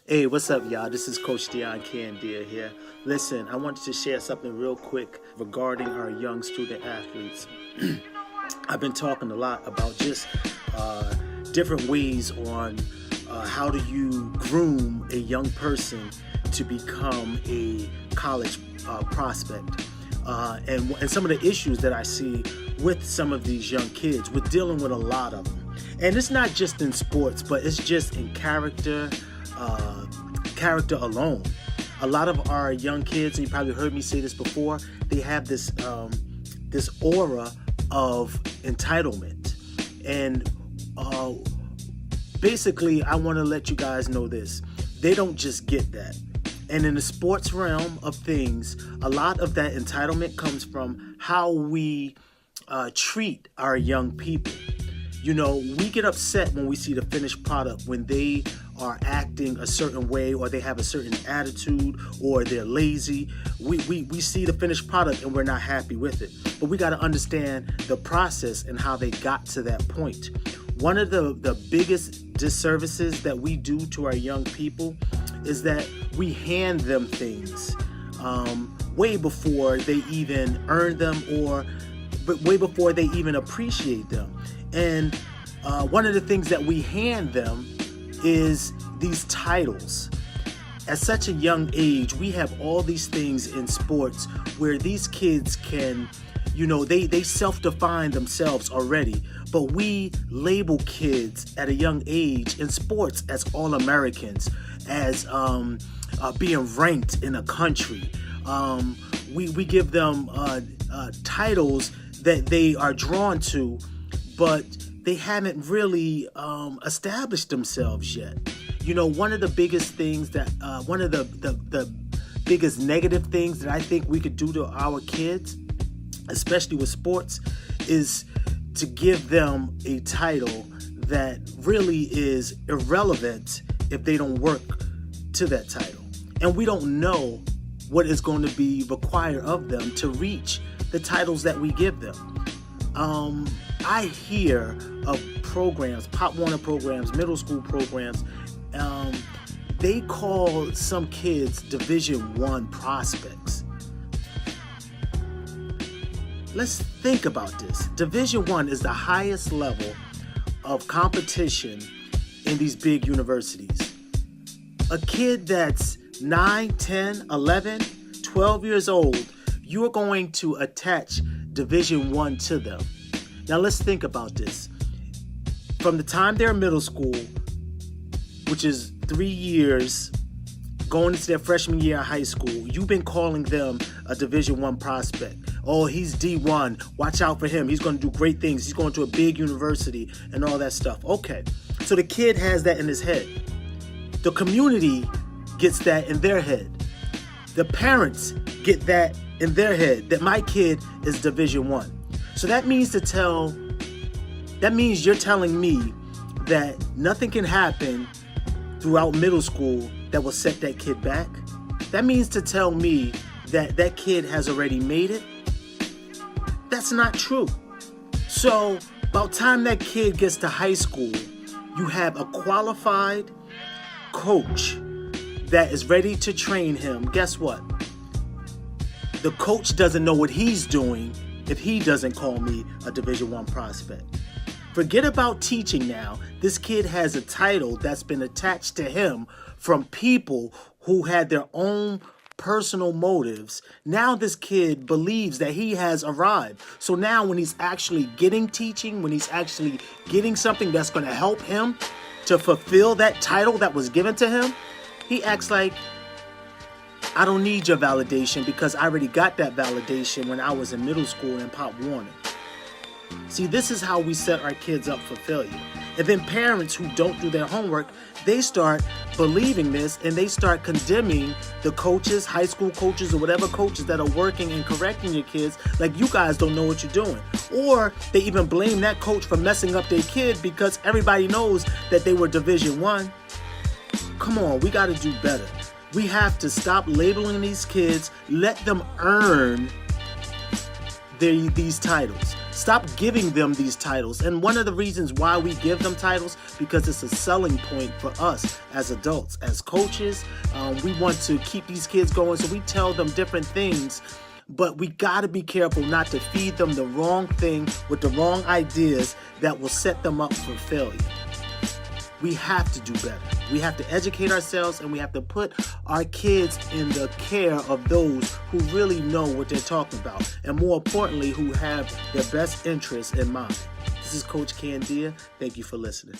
Hey, what's up, y'all? This is Coach Candia here. Listen, I wanted to share something real quick regarding our young student athletes. I've been talking a lot about just different ways on how do you groom a young person to become a college prospect. And some of the issues that I see with some of these young kids. We're dealing with a lot of them. And it's not just in sports, but it's just in character alone. A lot of our young kids, and you probably heard me say this before, they have this aura of entitlement. And basically, I want to let you guys know this. They don't just get that. And in the sports realm of things, a lot of that entitlement comes from how we treat our young people. You know, we get upset when we see the finished product, when they are acting a certain way or they have a certain attitude or they're lazy. We see the finished product and we're not happy with it. But we got to understand the process and how they got to that point. One of the biggest disservices that we do to our young people is that we hand them things way before they even earn them but way before they even appreciate them. And one of the things that we hand them is these titles. At such a young age, we have all these things in sports where these kids can, they self-define themselves already. But we label kids at a young age in sports as All-Americans, as being ranked in a country. We give them titles that they are drawn to, but they haven't really established themselves yet. One of the biggest things that, one of the biggest negative things that I think we could do to our kids, especially with sports, is to give them a title that really is irrelevant if they don't work to that title. And we don't know what is going to be required of them to reach the titles that we give them. I hear of programs, Pop Warner programs, middle school programs, they call some kids Division I prospects. Let's think about this. Division I is the highest level of competition in these big universities. A kid that's 9, 10, 11, 12 years old, you're going to attach Division I to them. Now let's think about this. From the time they're in middle school, which is 3 years, going into their freshman year of high school, you've been calling them a Division I prospect. Oh, he's D1. Watch out for him. He's going to do great things. He's going to a big university and all that stuff. Okay, so the kid has that in his head. The community gets that in their head. The parents get that in their head, that my kid is Division I. So that means you're telling me that nothing can happen throughout middle school that will set that kid back. That means to tell me that that kid has already made it. That's not true. So about time that kid gets to high school, you have a qualified coach that is ready to train him. Guess what? The coach doesn't know what he's doing if he doesn't call me a Division I prospect. Forget about teaching now. This kid has a title that's been attached to him from people who had their own personal motives. Now this kid believes that he has arrived. So now when he's actually getting teaching, when he's actually getting something that's going to help him to fulfill that title that was given to him, he acts like, I don't need your validation because I already got that validation when I was in middle school in Pop Warner. See, this is how we set our kids up for failure. And then parents who don't do their homework, they start believing this and they start condemning the coaches, high school coaches or whatever coaches that are working and correcting your kids, like you guys don't know what you're doing. Or they even blame that coach for messing up their kid because everybody knows that they were Division I. Come on, we got to do better. We have to stop labeling these kids, let them earn these titles. Stop giving them these titles. And one of the reasons why we give them titles, because it's a selling point for us as adults, as coaches. We want to keep these kids going, so we tell them different things. But we got to be careful not to feed them the wrong thing with the wrong ideas that will set them up for failure. We have to do better. We have to educate ourselves, and we have to put our kids in the care of those who really know what they're talking about, and more importantly, who have their best interests in mind. This is Coach Candia. Thank you for listening.